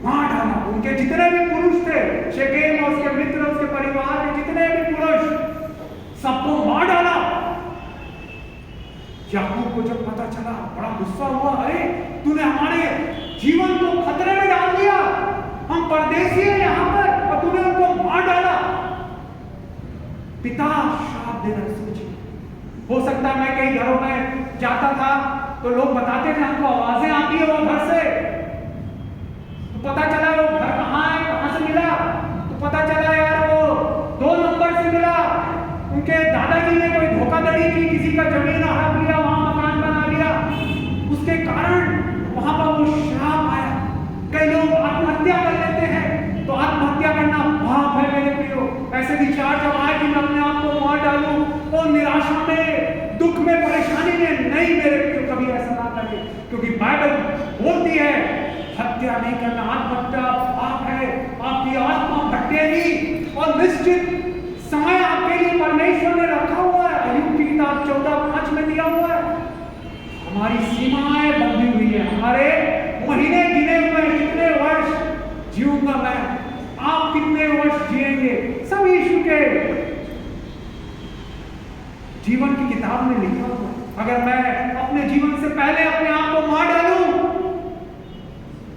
मार डाला। उनके जितने भी पुरुष थे, शेकेम और उसके मित्र, उसके परिवार के जितने भी पुरुष, सबको मार डाला। याकूब को जब पता चला बड़ा गुस्सा हुआ, अरे तूने हमारे जीवन को खतरे में डाल दिया, हम परदेसी हैं यहाँ पर और तूने उनको मार डाला। पिता श्राप दे रहे। सोचिए, हो सकता है मैं कई घरों में जाता था तो लोग बताते थे हमको आवाजें आती है वो घर से, तो पता चला वो घर कहाँ है, कहाँ से मिला, तो पता चला यार वो 2 नंबर से मिला, उनके दादाजी ने कोई धोखाधड़ी की, किसी का जमीन हड़प लिया, वहां मकान बना लिया, उसके कारण वहां पर वो श्राप आया। कई लोग आत्महत्या कर लेते हैं, तो आत्महत्या करना पाप है मेरे प्रियो। ऐसे विचार जब आए कि मैं अपने आप को मार डालूं, और निराशा में, दुख में, परेशानी में, नहीं मेरे प्रियो, कभी ऐसा ना करिए, क्योंकि बाइबल बोलती है हत्या नहीं करना, आत्महत्या पाप है, आपकी आत्मा भटकेगी। और निश्चित समय आपके लिए परमेश्वर ने रखा हुआ है, अय्यूब की किताब 14:5 में दिया हुआ है। हमारी सीमाएं बंधी हुई है, हमारे महीने गिने हुए हैं, कितने वर्ष जीऊंगा मैं, आप कितने वर्ष जिएंगे, सब यीशु के जीवन की किताब में लिखा हुआ। अगर मैं अपने जीवन से पहले अपने आप को मार डालूं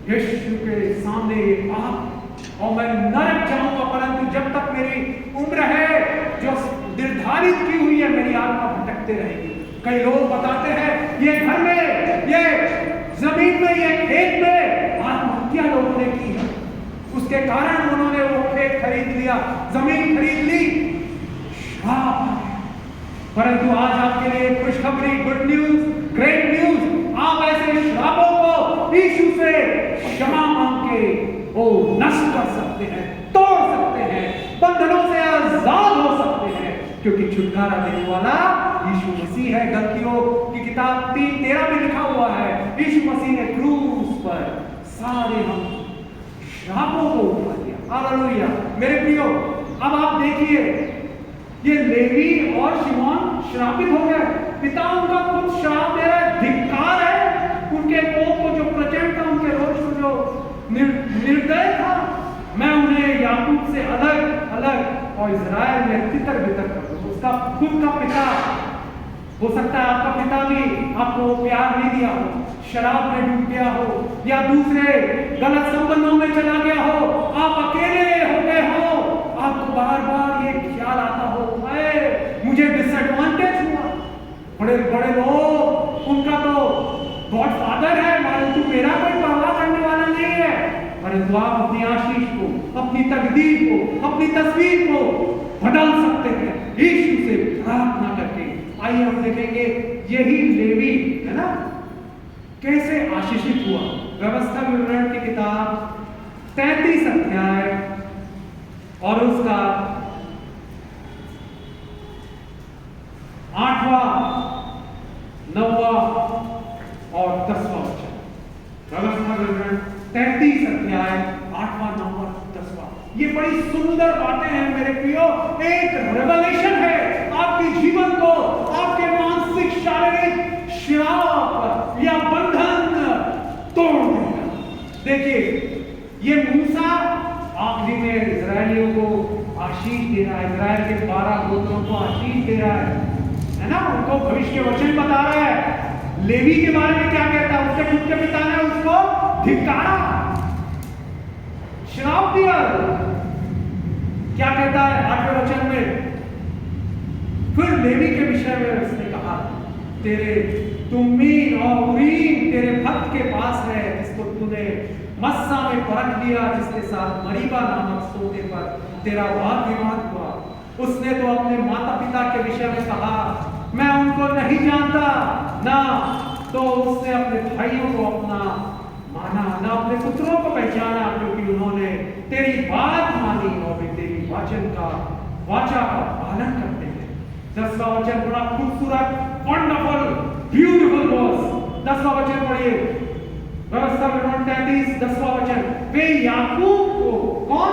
यीशु के सामने ये पाप, और मैं नरक जाऊंगा, परंतु जब तक मेरी उम्र है जो निर्धारित की हुई है, मेरी आत्मा भटकते रहेगी। कई लोग बताते हैं ये घर में, ये जमीन में, ये खेत में आत्महत्या लोगों ने की है, उसके कारण उन्होंने वो खेत खरीद लिया, जमीन खरीद ली, श्राप। परंतु आज आपके लिए खुशखबरी, गुड न्यूज, ग्रेट न्यूज, आप ऐसे श्रापों को यीशु से क्षमा मांग के वो नष्ट कर सकते हैं, तोड़ सकते हैं, बंधनों से आजाद हो सकते हैं, क्योंकि छुटकारा देने वाला यीशु मसीह है। गलतियों की किताब 3:13 में लिखा हुआ है, यीशु मसीह ने क्रूस पर सारे हम श्रापों को उठा दिया। हालेलुया मेरे प्रियो। अब आप देखिए, ये लेवी और शिमोन श्रापित हो गए, पिता उनका खुद श्राप दे रहा है, धिक्कार है उनके कोप को, जो प्रचंड था, उनके रोष को, जो निर्दय था। मैं उन्हें याकूब से अलग अलग और इजराइल में तितर बितर कर दूं। उसका खुद का पिता, हो सकता है आपका पिता भी आपको प्यार नहीं दिया हो, शराब में डूब गया हो, या दूसरे गलत संबंधों में चला गया हो, आप अकेले हो गए हो, आपको बार बार ये ख्याल आता हो, मुझे डिसएडवांटेज हुआ। बड़े बड़े लोग, उनका तो गॉड फादर है, परंतु मेरा कोई परवाह करने वाला नहीं है। परंतु आप अपनी आशीष को, अपनी तकदीर को, अपनी तस्वीर को बदल सकते हैं यीशु से प्रार्थना करके। आइए हम देखेंगे यही लेवी है ना कैसे आशीषित हुआ। व्यवस्था विवरण की किताब 33 अध्याय और उसका 8वां, 9वां और 10वां वचन। व्यवस्था विवरण 33 अध्याय 8वां, 9वां, 10वां। ये बड़ी सुंदर बातें हैं मेरे प्रियो, एक रेवलेशन है आपके जीवन को, आपके मानसिक शारीरिक श्राप या बंधन तोड़ देगा। देखिए, ये मूसा आखिरी में इजरायलियों को आशीष दे रहा है, इजराइल के 12 गोत्रों को आशीष दे रहा है ना, उनको भविष्य के वचन बता रहा है। लेवी के बारे में क्या कहता है, उसके खुद के पिता ने उसको धिक्कारा, श्राप दिया। क्या कहता है 8वें वचन में, फिर लेवी के विषय में उसने कहा, तेरे तुम्मीम और उरीम तेरे भक्त के पास है, जिसको तूने मस्सा में परख लिया, जिसके साथ मरीबा नामक सोते पर तेरा वाद विवाद हुआ। उसने तो अपने माता पिता के विषय में कहा, मैं उनको नहीं जानता, ना तो उसने अपने भाइयों को अपना माना, ना अपने पुत्रों को पहचाना, क्योंकि उन्होंने तेरी बात मानी और वे तेरी वाचा का पालन करते हैं। 10वां वचन बड़ा खूबसूरत, वंडरफुल, ब्यूटीफुल वर्स। 10वां वचन पढ़िए, व्यवस्था विवरण 33 10वां वचन। वे याकूब को, कौन?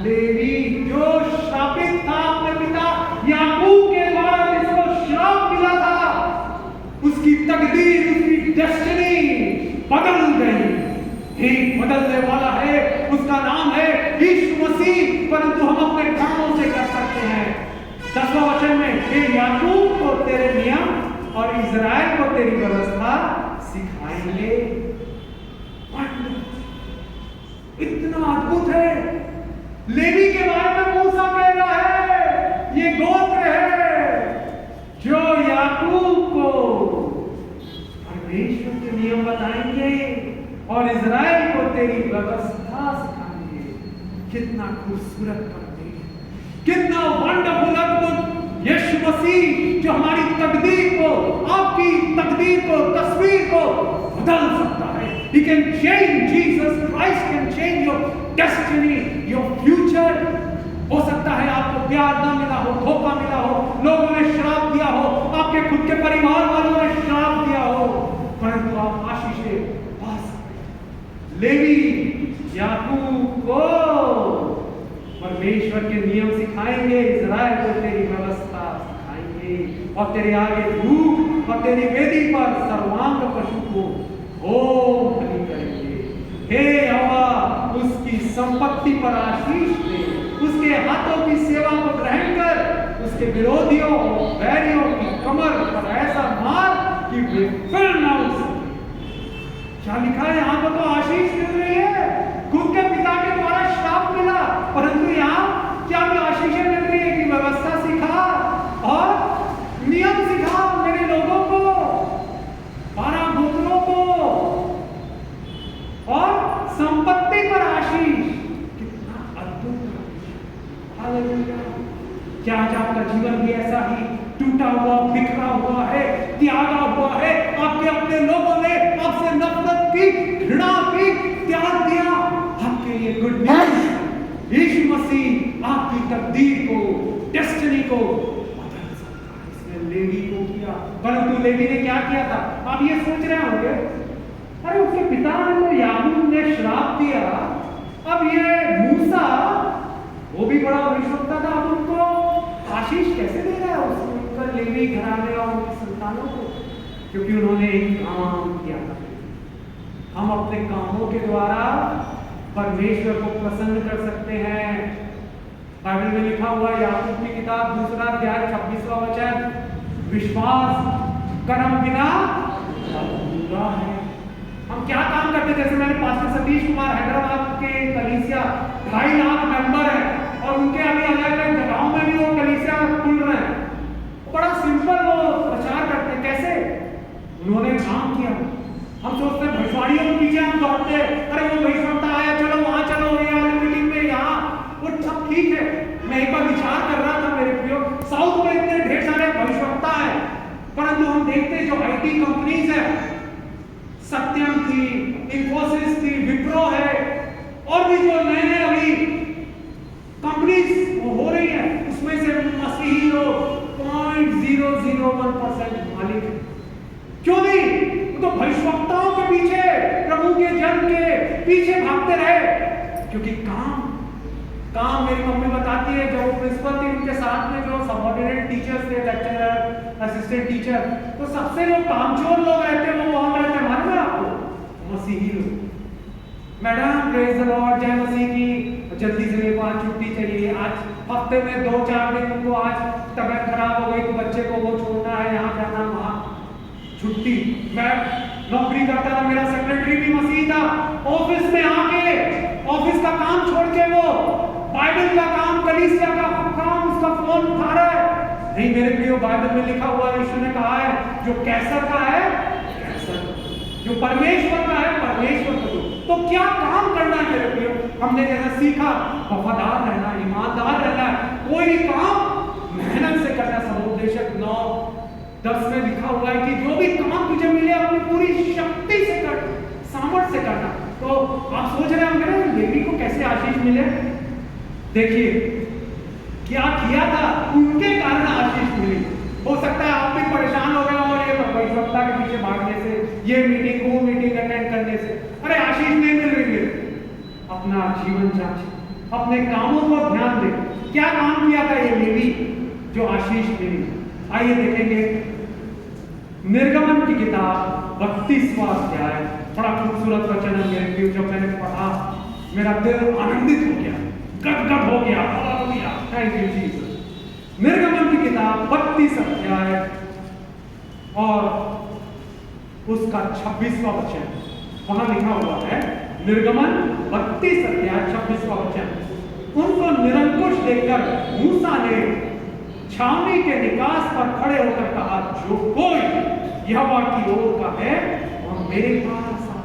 लेवी, जो श्रापित था अपने पिता याकूब के द्वारा, जिसको श्राप मिला था, उसकी तकदीर, उसकी डेस्टिनी बदल गई। एक बदलने वाला है, उसका नाम है यीशु मसीह, परंतु हम अपने कामों से कर सकते हैं। 10वां वचन में, हे याकूब को तेरे नियम और इज़राइल को तेरी व्यवस्था सिखाएंगे। इतना अद्भुत है। लेवी के बारे में मूसा कह रहा है ये गोत्र है जो याकूब को परमेश्वर के नियम बताएंगे और इज़राइल को तेरी व्यवस्था सिखाएंगे। कितना खूबसूरत परमेश्वर, कितना वंडरफुल अद्भुत यीशु मसीह जो हमारी तकदीर को, आपकी तकदीर को, तस्वीर को बदल सकता है। He can change, Jesus Christ can change your destiny, your future. हो सकता है आपको प्यार ना मिला हो, धोखा मिला हो, लोगों ने श्राप दिया हो, आपके खुद के परिवार वालों ने श्राप दिया हो, परंतु आप आशीषें पा सकते। लेवी याकूब को परमेश्वर के नियम सिखाएंगे, इज़राइल को तेरी व्यवस्था सिखाएंगे और तेरे आगे धूप और तेरी वेदी पर सर्वांग पशु को होम बलि करेंगे। हे यहोवा उसकी संपत्ति पर आशीष दे, उसके हाथों की सेवा को ग्रहण कर, उसके विरोधियों और बैरियों की कमर पर ऐसा मार कि वे फिर न उठ सके। क्या लिखा है यहाँ पर? तो आशीष मिल रही है, खुद के पिता के द्वारा श्राप मिला, परंतु यहाँ क्या आशीषें मिल रही है कि व्यवस्था सिखा और नियम सिखा मेरे लोगों को, 12 गोत्रों को, और संपत्ति पर आशीष। कितना अद्भुत! हालेलुया! क्या आज आपका जीवन भी ऐसा ही टूटा हुआ, बिखरा हुआ है, त्यागा हुआ है? आपके अपने लोगों ने आपसे नफरत की, घृणा की, त्याग दिया। आपके लिए गुड न्यूज़, यीशु मसीह आपकी तकदीर को, डेस्टिनी को बदल सकता है। इसने लेवी को किया, परंतु लेवी ने क्या किया था? आप ये सोच रहे होंगे, अरे उसके पिता ने तो याकूब ने श्राप दिया, अब ये मूसा वो भी बड़ा भविष्यवक्ता था, अब उनको आशीष कैसे दे रहा है उसको लेवी घराने और उनकी संतानों को? क्योंकि उन्होंने एक काम किया था। हम अपने कामों के द्वारा परमेश्वर को प्रसन्न कर सकते हैं। बाइबल में लिखा हुआ याकूब की किताब 2 अध्याय 26वां वचन, विश्वास कर्म बिना अधूरा है। हम क्या काम करते? जैसे मैंने पास्टर सतीश कुमार हैदराबाद के कलीसिया 2.5 लाख मेंबर है और उनके अभी अलग अलग जगहों में भी वो कलीसिया खुल रहे हैं। बड़ा सिंपल वो प्रचार करते हैं। कैसे? उन्होंने काम किया। हम सोचते हैं भविष्यवाणियों के पीछे हम दौड़ते हैं, अरे वो भविष्यवक्ता आया, चलो वहां चलो, ये वाली मीटिंग में, यहाँ वो सब ठीक है। मैं एक बार विचार कर रहा था मेरे प्रियो, साउथ में इतने ढेर सारे भविष्यवक्ता है, परंतु हम देखते हैं जो IT कंपनीज है, सत्यम थी, इंफोसिस थी, विप्रो है, और भी जो नए नए अभी कंपनीज हो रही है, उसमें से मसीही लोग 0.001% मालिक है। क्यों नहीं? तो भविष्यवक्ताओं के पीछे, प्रभु के जन के पीछे भागते रहे, क्योंकि काम मेरी मम्मी बताती है, जो प्रिंसिपल थी उनके साथ में जो सबऑर्डिनेट टीचर्स थे, लेक्चरर, असिस्टेंट टीचर, तो सबसे जो कामचोर लोग रहते हैं वो कौन रहते हैं? मालूम है आपको? मसीही लोग। मैडम प्रेज द लॉर्ड, जय मसीह की, जल्दी से मेरे को आज छुट्टी चाहिए, आज हफ्ते में 2-4 दिन उनको आज तबीयत खराब हो गई तो बच्चे को वो छोड़ना है, यहाँ जाना, वहाँ छुट्टी। मैं नौकरी करता था, मेरा सेक्रेटरी भी मसीह था, ऑफिस में आके ऑफिस का काम छोड़ के वो बाइबल का काम, कलीसिया का काम, उसका फोन उठा रहा है। नहीं मेरे प्रियो, बाइबल में लिखा हुआ है, यीशु ने कहा है, जो कैसर का है कैसर, जो परमेश्वर का है परमेश्वर को दो। तो क्या काम करना है मेरे प्रियो? हमने जैसा सीखा, वफादार रहना, ईमानदार रहना है, कोई काम मेहनत से करना। समुपदेशक 9:10 में लिखा हुआ है कि जो भी काम तुझे मिले अपनी पूरी शक्ति से कर, सामर्थ्य से करना। तो आप सोच रहे होंगे ना लेवी को कैसे आशीष मिले? देखिए क्या किया था, उनके कारण आशीष मिली। हो सकता है आप भी परेशान हो गए हो ये भविष्यवक्ता के पीछे भागने से, ये मीटिंग वो मीटिंग अटेंड करने से, अरे आशीष नहीं मिल रही है। अपना जीवन जांचें, अपने कामों को ध्यान दें, क्या काम किया था ये लेवी जो आशीष मिली। आइए देखेंगे निर्गमन की किताब 32वां अध्याय। बड़ा खूबसूरत वचन है मेरे प्रियो, जब मैंने पढ़ा मेरा दिल आनंदित हो गया, गदगद हो गया। Hallelujah, thank you Jesus. निर्गमन की किताब 32 अध्याय और उसका 26वां वचन वहां लिखा हुआ है, निर्गमन 32 अध्याय 26वां वचन। उनको निरंकुश देखकर मूसा ने छावनी के निकास पर खड़े होकर कहा, जो कोई यहोवा की ओर का है और मेरे पास आ।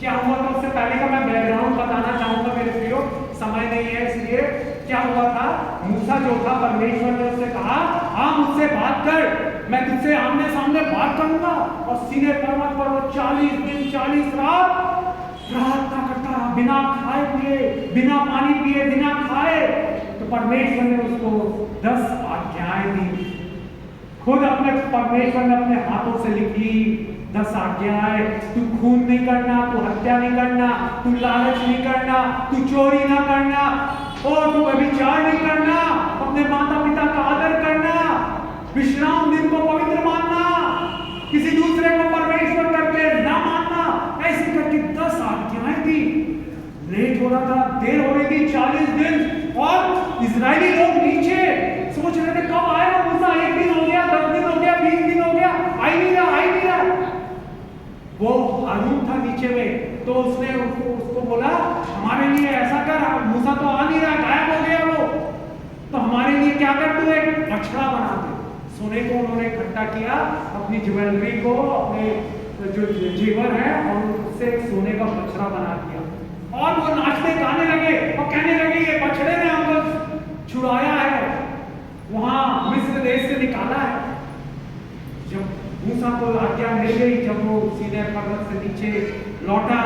क्या हुआ था उससे पहले का मैं बैकग्राउंड बताना चाहूंगा मेरे प्रियो, समय नहीं है इसलिए। क्या हुआ था, मूसा जो था परमेश्वर ने उससे कहा, हाँ मुझसे बात कर, मैं तुझसे आमने सामने बात करूंगा। और सीने पर्वत पर वो 40 दिन 40 रात प्रार्थना करता रहा, बिना खाए पिए, बिना पानी पिए, बिना खाए। तो परमेश्वर ने उसको 10 आज्ञाएं दी। खुद अपने परमेश्वर ने अपने हाथों से लिखी 10 आज्ञाएं। तू खून नहीं करना, तू हत्या नहीं करना, तू लालच नहीं करना, तू चोरी ना करना, और तू व्यभिचार नहीं करना, अपने माता पिता का आदर करना, विश्राम दिन को पवित्र मानना, किसी दूसरे को परमेश्वर करके ना मानना। ऐसे करके 10 आज्ञाएं थी। लेट हो रहा था, देर हो रही थी 40 दिन, और इजरायली लोग नीचे सोच रहे थे कब आएगा मूसा। 1 दिन हो गया, 10 दिन हो गया, 20 दिन हो गया, आई नहीं रहा। वो हारून था नीचे में, तो उसने उसको बोला, हमारे लिए ऐसा कर, मूसा तो आ नहीं रहा, गायब हो गया वो, तो हमारे लिए क्या कर, तू एक बछड़ा बना दे। सोने को उन्होंने इकट्ठा किया, अपनी ज्वेलरी को, अपने जो जेवर है, और उससे सोने का बछड़ा बना दिया। और वो नाचते गाने लगे और कहने लगे, ये बछड़े ने हमको छुड़ाया है, वहां मिस्र देश से निकाला है। जब मूसा को आज्ञा मिल गई, जब वो सीनै पर्वत से नीचे लौटा,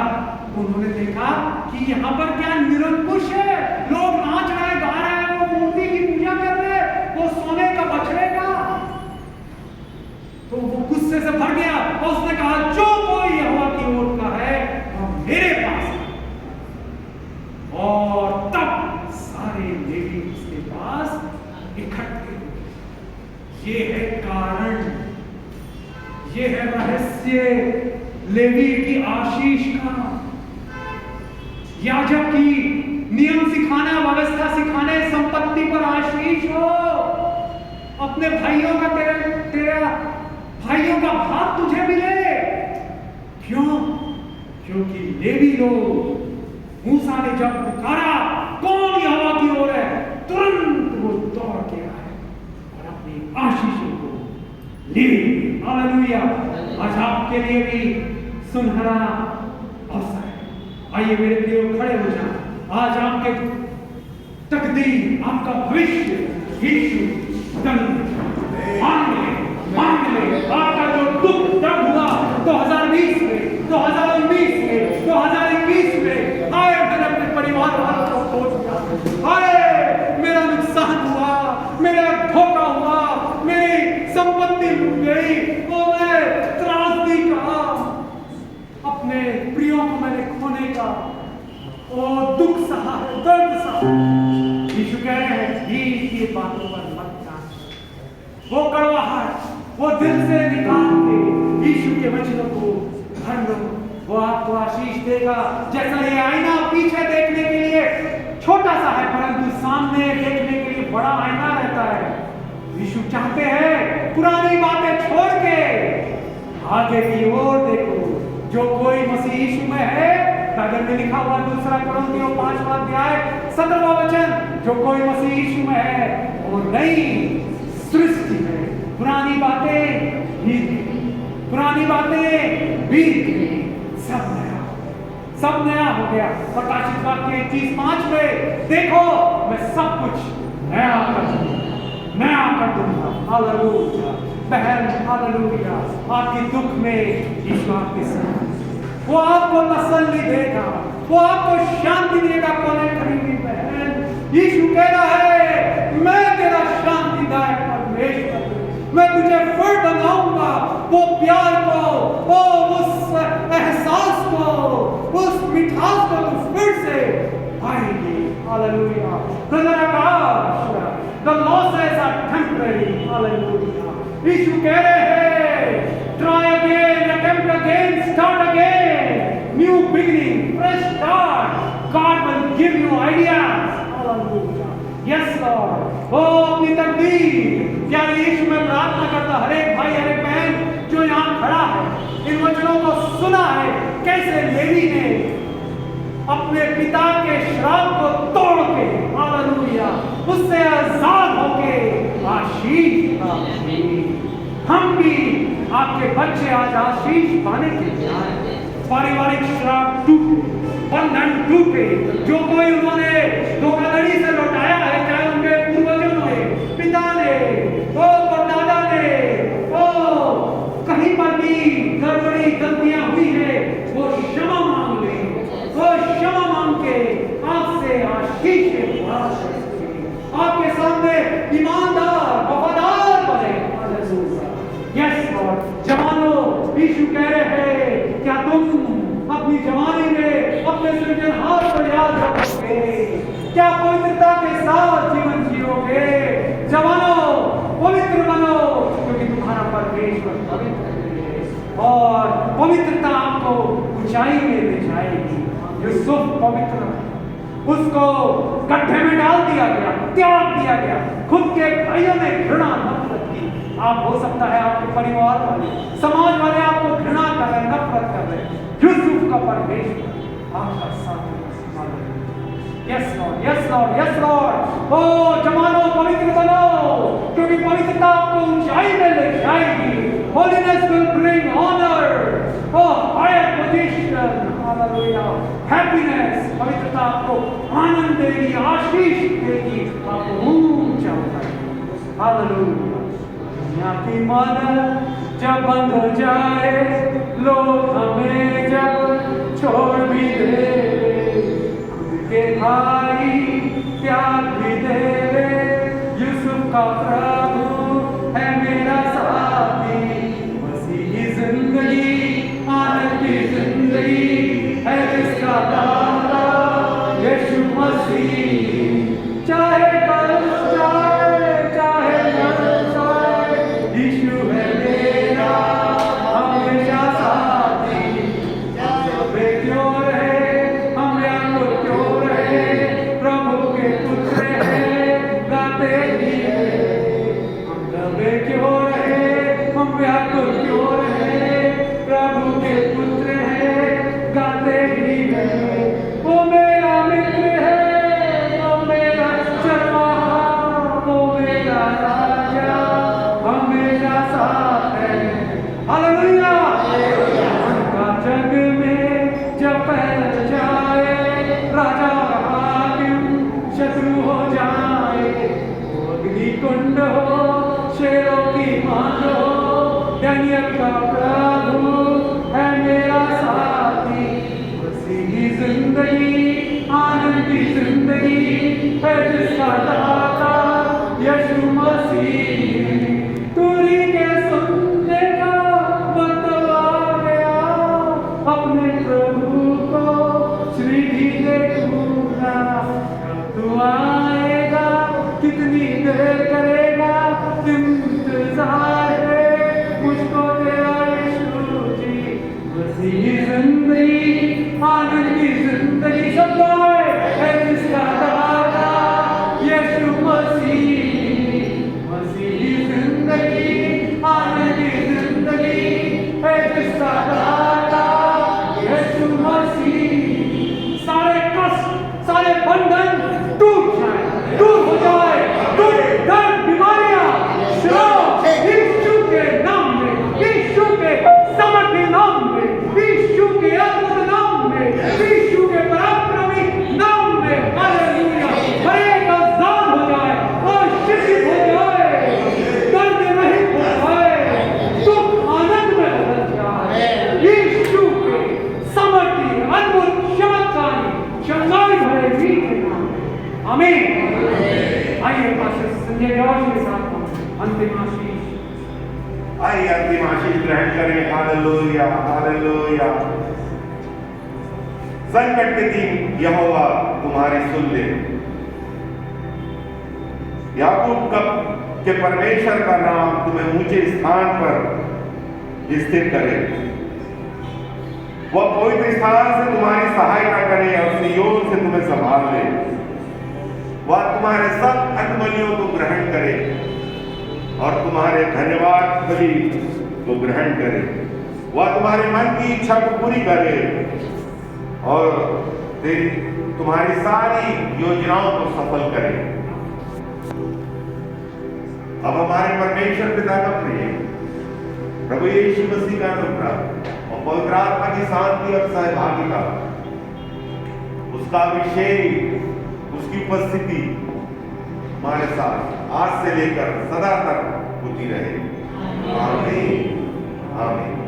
तो उन्होंने देखा कि यहाँ पर क्या निरंकुश है, लोग नाच रहे हैं, गा रहे हैं, वो मूर्ति की पूजा कर रहे हैं, वो सोने का बछड़े का। तो वो गुस्से से भर गया और उसने कहा, जो कोई यहोवा की ओर का है वो मेरे पास है। और तब सारे लेवी उसके पास इकट्ठे हुए। ये है कारण, ये है रहस्य लेवी की आशीष का। याजक की नियम सिखाना, व्यवस्था सिखाने, संपत्ति पर आशीष हो। अपने भाइयों का तेरा भाइयों का भाग तुझे मिले। क्यों? क्योंकि लेवी लोग, मूसा ने जब पुकारा, कौन यहोवा की ओर है, तुरंत वो दौड़ के आए और अपनी आशीषों को ले। हालेलुया। आज आपके लिए भी सुनहरा अवसर है। आइए मेरे प्रियो, खड़े हो जाएं। आज आपके तकदीर, आपका भविष्य यीशु मांग ले। आपका जो दुख दर्द हुआ 2020 में, 2019 में, 2021 में, आए मैंने अपने परिवार वालों को खो दिया, आए मेरा नुकसान हुआ, मेरा धोखा हुआ, मेरी संपत्ति लूट गई, वो मैं त्रासदी का, अपने प्रियों को मैंने खोने का और दुख सहा, दर्द सहा। यीशु कह रहे हैं, ये बातों पर मत ध्यान। वो कड़वाहट वो दिल से निकाल के यीशु के वचनों को भर लो, वो आपको आशीष देगा। जैसा ये आईना पीछे देखने के लिए छोटा सा है, परंतु सामने देखने के लिए बड़ा आईना रहता है। यीशु चाहते हैं पुरानी बातें छोड़ के आगे की ओर देखो। जो कोई मसीह यीशु में है, बाइबल में लिखा हुआ 2 कुरिन्थियों 5वां अध्याय 17वां वचन, जो कोई मसीह यीशु में है वो नई सृष्टि है। पुरानी बातें बीत गई, पुरानी बातें बीत गई, सब नया हो गया। प्रकाशित वाक्य 30:5 में देखो, मैं सब कुछ नया कर दूंगा। हालेलुया। बहन, हालेलुया। आपके दुख में यीशु आपके साथ, वो आपको तसल्ली देगा, वो आपको शांति देगा। कोने खरीदी बहन, यीशु कह रहा है, मैं तेरा शांतिदायक परमेश्वर, मैं तुझे फिर बनाऊंगा। वो प्यार को, वो उस एहसास को, उस मिठास को तू फिर से पाएगी। Hallelujah. The losses are temporary. Hallelujah. यीशु कह रहे हैं, try again, attempt again, start again, new beginning, fresh start. God will give you ideas. Hallelujah. Yes Lord. ओ अपनी तकदीर, क्या यीशु में प्रार्थना करता हर एक भाई, हर एक बहन खड़ा है, इन वचनों को सुना है, कैसे लेवी ने अपने पिता के श्राप को तोड़ के, हालेलुया, उससे आजाद होके आशीष प्राप्त की। हम भी आपके बच्चे आज आशीष पाने के लिए आए। पारिवारिक श्राप टूटे, बंधन टूटे, जो कोई उन्होंने धोखाधड़ी से लौटाया है, चाहे उनके पूर्वजों ने, पिता ने, परदादा ने, कहीं पर भी गड़बड़ी गलतियां हुई है, वो क्षमा मांग ले, वो क्षमा मांग के आपसे आशीष आपके सामने ईमानदार वफादार बने। Yes Lord. जवानों, यीशु कह रहे हैं, क्या तुम अपनी जवानी में अपने सृजनहार को याद रखोगे? क्या पवित्रता के साथ जीवन जियोगे? जवानों, पवित्र बनो, क्योंकि तुम्हारा परमेश्वर पवित्र है और पवित्रता आपको ऊंचाई में ले जाएगी। यूसुफ पवित्र, उसको गड्ढे में डाल दिया गया, त्याग दिया गया, खुद के भाइयों ने घृणा नफरत की। आप हो सकता है आपके परिवार वाले, समाज वाले आपको घृणा कर रहे, नफरत कर रहे, यूसुफ का परमेश्वर आपका साथ। Yes Lord, yes Lord, yes Lord. ओ जवानों, पवित्र बनो, क्योंकि पवित्रता आपको ऊंचाई में ले जाएगी। Holiness will bring honor, higher position, hallelujah, happiness। पवित्रता आपको आनंद देगी, आशीष देगी, आपको ऊंचा उठाएगी। हालेलुया। दुनिया की मदद जब बंद हो जाए, लोग हमें जब छोड़ भी दे, के भाई त्याग भी दे, यूसुफ का प्रभु है मेरा साथी। मसीही जिंदगी आनंद की जिंदगी है जिसका दाता यीशु मसीह। चाहे कष्ट आए, चाहे कष्ट आए, यीशु है मेरा हमेशा साथी। वे क्यों रहे, हम यार क्यों रहे, प्रभु के पुत्र हैं, गाते ही हम दबे क्यों रहे, हम व्याकुल क्यों रहे, प्रभु के पुत्र हैं, गाते ही रहे। वो मेरा मित्र है, वो मेरा शर्मा, वो मेरा राजा, हमेशा साथ है। हालेलुया। उनका जग में जब फैल जाए, राजा हाकिम शत्रु हो जाए, वो अग्नि कुंड हो, शेरों की मांग हो, दानियल का प्रभु है मेरा साथी। मसीही जिंदगी आनंद की जिंदगी है जिसका दाता यीशु मसीह। तुरी के सुनने का वक्त आ गया, अपने प्रभु को श्रीधि देखूंगा। कब तू आएगा, कितनी देर करेगा, इंतजार है मुझको तेरा यीशु जी। मसीही जिंदगी आनंद की जिंदगी सब है जिसका दाता यीशु मसीह। मसीही जिंदगी आनंद की जिंदगी है जिसका दाता यीशु मसीह। सारे कष्ट, सारे बंधन टूट जाए, दूर हो जाए, दुख दर्द बीमारियां श्राप यीशु के नाम में, यीशु के समर्थी नाम में, यीशु के अद्भुत नाम में, यीशु के पराक्रमी नाम में। हालेलुया। हर एक आजाद हो जाए और शिक्षित हो जाए, दर्द रहित हो जाए, दुख आनंद में बदल जाए। यीशु के समर्थी अद्भुत चमत्कारी चंगाई भरे वीर के नाम में। आमीन। आइए पास्टर संजय जॉर्ज के साथ अंतिम आशीष। आइए अंतिम आशीष ग्रहण करें। Hallelujah, hallelujah. संकट के दिन यहोवा तुम्हारी सुन ले। याकूब के परमेश्वर का नाम तुम्हें ऊंचे स्थान पर स्थिर करे। वह पवित्र स्थान से तुम्हारी सहायता करे और सिय्योन से तुम्हें संभाल ले। वह तुम्हारे सब अन्नबलियों को ग्रहण करे और तुम्हारे धन्यवाद बलि को ग्रहण करे, वह तुम्हारे मन की इच्छा को पूरी करे और तुम्हारी सारी योजनाओं को सफल करे। अब हमारे परमेश्वर पिता का प्रेम, प्रभु यीशु मसीह का अनुग्रह और पवित्र आत्मा की शांति और सहभागिता, उसका अभिषेक, उसकी उपस्थिति हमारे साथ आज से लेकर सदा तक होती रहे। आमीन आमीन।